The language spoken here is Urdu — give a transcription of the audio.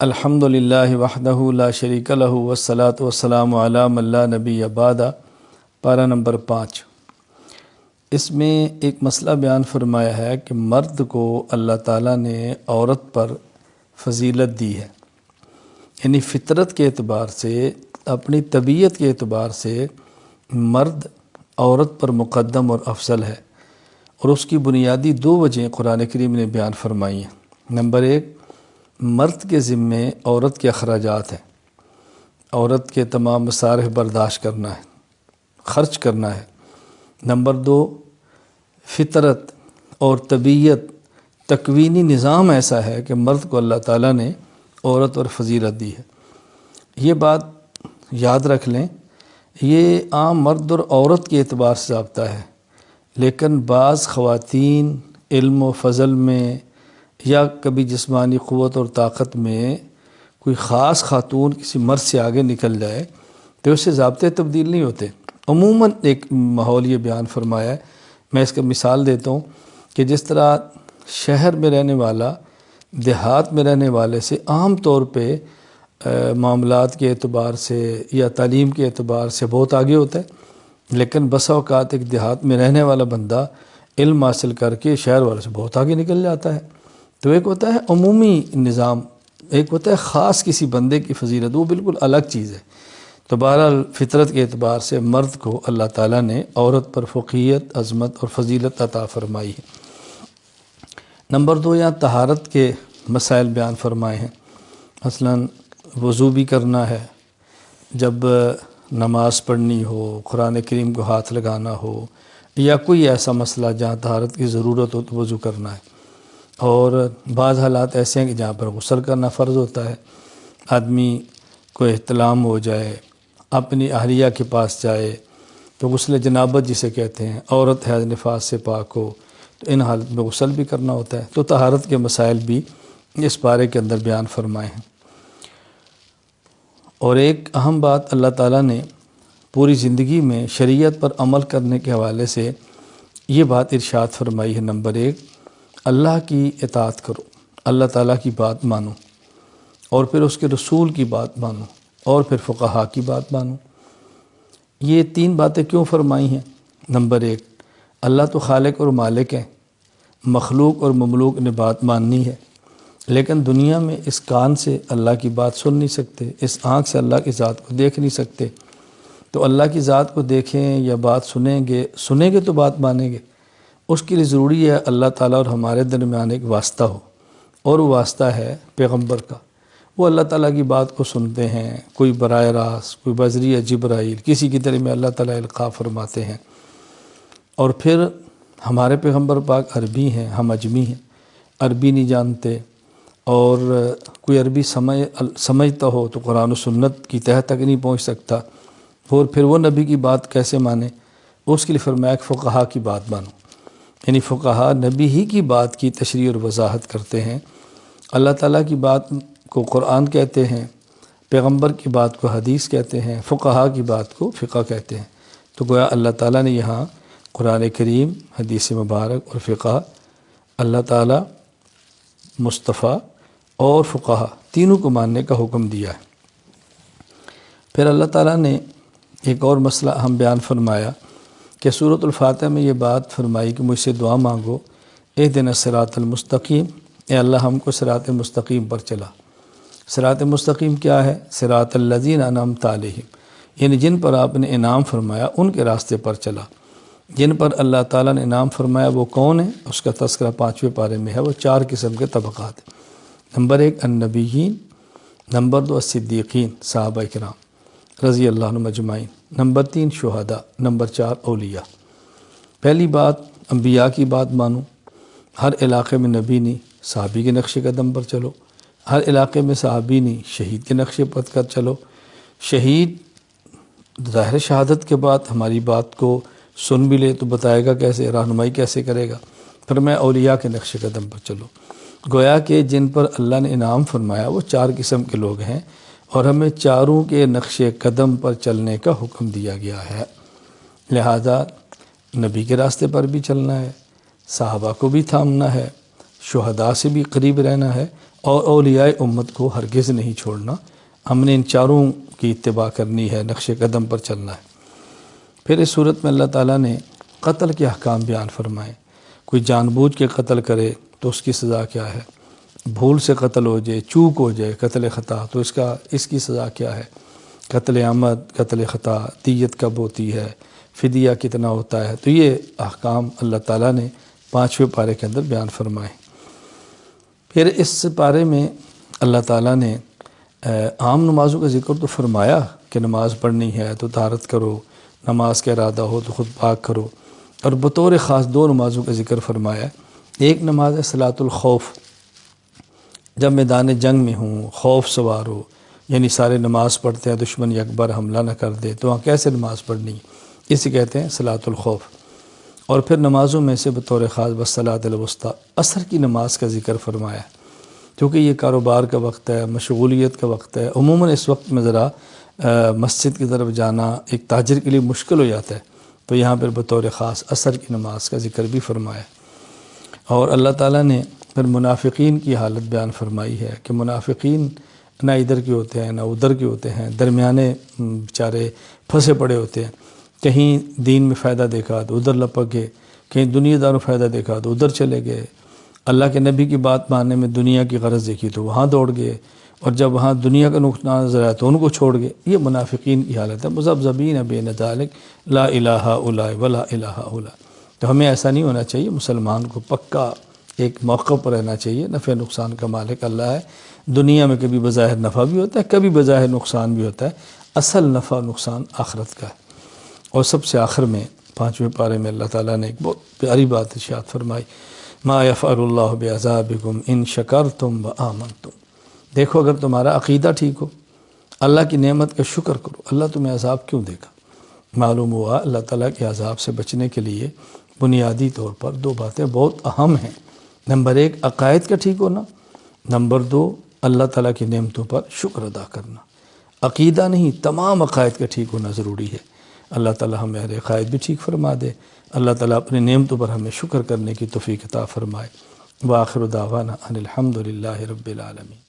الحمد للہ وحدہ لا شریک لہ والصلاة والسلام علی من لا نبی بعد۔ پارہ نمبر 5۔ اس میں ایک مسئلہ بیان فرمایا ہے کہ مرد کو اللہ تعالیٰ نے عورت پر فضیلت دی ہے، یعنی فطرت کے اعتبار سے، اپنی طبیعت کے اعتبار سے مرد عورت پر مقدم اور افضل ہے، اور اس کی بنیادی 2 وجہیں قرآن کریم نے بیان فرمائی ہیں۔ نمبر 1، مرد کے ذمے عورت کے اخراجات ہیں، عورت کے تمام مصارف برداشت کرنا ہے، خرچ کرنا ہے۔ نمبر 2، فطرت اور طبیعت، تکوینی نظام ایسا ہے کہ مرد کو اللہ تعالیٰ نے عورت اور فضیلت دی ہے۔ یہ بات یاد رکھ لیں، یہ عام مرد اور عورت کے اعتبار سے ضابطہ ہے، لیکن بعض خواتین علم و فضل میں یا کبھی جسمانی قوت اور طاقت میں کوئی خاص خاتون کسی مرد سے آگے نکل جائے تو اس سے ضابطے تبدیل نہیں ہوتے۔ عموماً ایک ماحول یہ بیان فرمایا ہے، میں اس کا مثال دیتا ہوں کہ جس طرح شہر میں رہنے والا دیہات میں رہنے والے سے عام طور پہ معاملات کے اعتبار سے یا تعلیم کے اعتبار سے بہت آگے ہوتا ہے، لیکن بسا اوقات ایک دیہات میں رہنے والا بندہ علم حاصل کر کے شہر والے سے بہت آگے نکل جاتا ہے۔ تو ایک ہوتا ہے عمومی نظام، ایک ہوتا ہے خاص کسی بندے کی فضیلت، وہ بالکل الگ چیز ہے۔ تو بہرحال فطرت کے اعتبار سے مرد کو اللہ تعالیٰ نے عورت پر فوقیت، عظمت اور فضیلت عطا فرمائی ہے۔ نمبر 2، یہاں طہارت کے مسائل بیان فرمائے ہیں۔ مثلاً وضو بھی کرنا ہے، جب نماز پڑھنی ہو، قرآن کریم کو ہاتھ لگانا ہو، یا کوئی ایسا مسئلہ جہاں طہارت کی ضرورت ہو تو وضو کرنا ہے۔ اور بعض حالات ایسے ہیں کہ جہاں پر غسل کرنا فرض ہوتا ہے، آدمی کو احتلام ہو جائے، اپنی اہلیہ کے پاس جائے تو غسل جنابت جسے کہتے ہیں، عورت حیض نفاس سے پاک ہو تو ان حالت میں غسل بھی کرنا ہوتا ہے۔ تو طہارت کے مسائل بھی اس پارے کے اندر بیان فرمائے ہیں۔ اور ایک اہم بات اللہ تعالیٰ نے پوری زندگی میں شریعت پر عمل کرنے کے حوالے سے یہ بات ارشاد فرمائی ہے۔ نمبر 1، اللہ کی اطاعت کرو، اللہ تعالیٰ کی بات مانو، اور پھر اس کے رسول کی بات مانو، اور پھر فقہا کی بات مانو۔ یہ 3 باتیں کیوں فرمائی ہیں؟ نمبر 1، اللہ تو خالق اور مالک ہیں، مخلوق اور مملوک نے بات ماننی ہے، لیکن دنیا میں اس کان سے اللہ کی بات سن نہیں سکتے، اس آنکھ سے اللہ کی ذات کو دیکھ نہیں سکتے۔ تو اللہ کی ذات کو دیکھیں یا بات سنیں گے تو بات مانیں گے۔ اس کے لیے ضروری ہے اللہ تعالیٰ اور ہمارے درمیان ایک واسطہ ہو، اور وہ واسطہ ہے پیغمبر کا۔ وہ اللہ تعالیٰ کی بات کو سنتے ہیں، کوئی براہ راست، کوئی بذریعہ جبرائیل، کسی کی طرح میں اللہ تعالیٰ القاء فرماتے ہیں۔ اور پھر ہمارے پیغمبر پاک عربی ہیں، ہم اجمی ہیں، عربی نہیں جانتے، اور کوئی عربی سمجھتا ہو تو قرآن و سنت کی تہہ تک نہیں پہنچ سکتا، اور پھر وہ نبی کی بات کیسے مانے؟ اس کے لیے فرمایا کہ فقہا کی بات مانو، یعنی فقہا نبی ہی کی بات کی تشریح اور وضاحت کرتے ہیں۔ اللہ تعالیٰ کی بات کو قرآن کہتے ہیں، پیغمبر کی بات کو حدیث کہتے ہیں، فقہا کی بات کو فقہ کہتے ہیں۔ تو گویا اللہ تعالیٰ نے یہاں قرآن کریم، حدیث مبارک اور فقہ، اللہ تعالیٰ، مصطفیٰ اور فقہا تینوں کو ماننے کا حکم دیا ہے۔ پھر اللہ تعالیٰ نے ایک اور مسئلہ ہم بیان فرمایا کہ سورۃ الفاتحہ میں یہ بات فرمائی کہ مجھ سے دعا مانگو، اہدنا الصراط المستقیم، اے اللہ ہم کو صراط مستقیم پر چلا۔ صراط مستقیم کیا ہے؟ صراط الذین انعمت علیہم، یعنی جن پر آپ نے انعام فرمایا ان کے راستے پر چلا۔ جن پر اللہ تعالیٰ نے انعام فرمایا وہ کون ہے؟ اس کا تذکرہ 5ویں پارے میں ہے۔ وہ 4 قسم کے طبقات ہیں۔ نمبر 1 النبیین، نمبر 2 الصدیقین، صحابہ کرام رضی اللہ عنہم اجمعین، نمبر 3 شہداء، نمبر 4 اولیاء۔ پہلی بات، انبیاء کی بات مانو، ہر علاقے میں نبی نہیں، صحابی کے نقش قدم پر چلو، ہر علاقے میں صحابی نہیں، شہید کے نقش قدم پر چلو۔ شہید ظاہر شہادت کے بعد ہماری بات کو سن بھی لے تو بتائے گا کیسے، رہنمائی کیسے کرے گا؟ پھر میں اولیاء کے نقش قدم پر چلو۔ گویا کہ جن پر اللہ نے انعام فرمایا وہ 4 قسم کے لوگ ہیں، اور ہمیں چاروں کے نقش قدم پر چلنے کا حکم دیا گیا ہے۔ لہذا نبی کے راستے پر بھی چلنا ہے، صحابہ کو بھی تھامنا ہے، شہداء سے بھی قریب رہنا ہے، اور اولیاء امت کو ہرگز نہیں چھوڑنا، ہم نے ان چاروں کی اتباع کرنی ہے، نقش قدم پر چلنا ہے۔ پھر اس صورت میں اللہ تعالیٰ نے قتل کے احکام بیان فرمائے۔ کوئی جان بوجھ کے قتل کرے تو اس کی سزا کیا ہے، بھول سے قتل ہو جائے، چوک ہو جائے، قتل خطا، تو اس کی سزا کیا ہے، قتل عمد، قتل خطا، دیت کب ہوتی ہے، فدیہ کتنا ہوتا ہے، تو یہ احکام اللہ تعالیٰ نے 5ویں پارے کے اندر بیان فرمائے۔ پھر اس پارے میں اللہ تعالیٰ نے عام نمازوں کا ذکر تو فرمایا کہ نماز پڑھنی ہے تو طہارت کرو، نماز کا ارادہ ہو تو خود پاک کرو، اور بطور خاص 2 نمازوں کا ذکر فرمایا۔ ایک نماز ہے صلاۃ الخوف، جب میدان جنگ میں ہوں، خوف سوار ہو، یعنی سارے نماز پڑھتے ہیں دشمن اکبر حملہ نہ کر دے، تو وہاں کیسے نماز پڑھنی، اسے کہتے ہیں صلاۃ الخوف۔ اور پھر نمازوں میں سے بطور خاص والصلاۃ الوسطیٰ، عصر کی نماز کا ذکر فرمایا، کیونکہ یہ کاروبار کا وقت ہے، مشغولیت کا وقت ہے، عموماً اس وقت میں ذرا مسجد کی طرف جانا ایک تاجر کے لیے مشکل ہو جاتا ہے، تو یہاں پر بطور خاص عصر کی نماز کا ذکر بھی فرمایا۔ اور اللہ تعالیٰ نے پھر منافقین کی حالت بیان فرمائی ہے کہ منافقین نہ ادھر کے ہوتے ہیں نہ ادھر کے ہوتے ہیں، درمیانے بیچارے پھنسے پڑے ہوتے ہیں، کہیں دین میں فائدہ دیکھا تو ادھر لپک گئے، کہیں دنیا دار فائدہ دیکھا تو ادھر چلے گئے، اللہ کے نبی کی بات ماننے میں دنیا کی غرض دیکھی تو وہاں دوڑ گئے، اور جب وہاں دنیا کا نقصان نظر آیا تو ان کو چھوڑ گئے۔ یہ منافقین کی حالت ہے، مذبذبین بین ذالک لا الہ الا ولا الہ الا۔ تو ہمیں ایسا نہیں ہونا چاہیے، مسلمان کو پکا ایک موقع پر رہنا چاہیے، نفع نقصان کا مالک اللہ ہے، دنیا میں کبھی بظاہر نفع بھی ہوتا ہے، کبھی بظاہر نقصان بھی ہوتا ہے، اصل نفع نقصان آخرت کا ہے۔ اور سب سے آخر میں 5ویں پارے میں اللہ تعالیٰ نے ایک بہت پیاری بات ارشاد فرمائی، ما یفعل اللہ بعذابکم ان شکرتم وآمنتم۔ دیکھو اگر تمہارا عقیدہ ٹھیک ہو، اللہ کی نعمت کا شکر کرو، اللہ تمہیں عذاب کیوں دے گا؟ معلوم ہوا اللہ تعالیٰ کے عذاب سے بچنے کے لیے بنیادی طور پر 2 باتیں بہت اہم ہیں۔ نمبر 1 عقائد کا ٹھیک ہونا، نمبر 2 اللہ تعالیٰ کی نعمتوں پر شکر ادا کرنا۔ عقیدہ نہیں، تمام عقائد کا ٹھیک ہونا ضروری ہے۔ اللہ تعالیٰ ہمارے عقائد بھی ٹھیک فرما دے، اللہ تعالیٰ اپنی نعمتوں پر ہمیں شکر کرنے کی توفیق عطا فرمائے۔ وآخر دعوانا ان الحمد للہ رب العالمین۔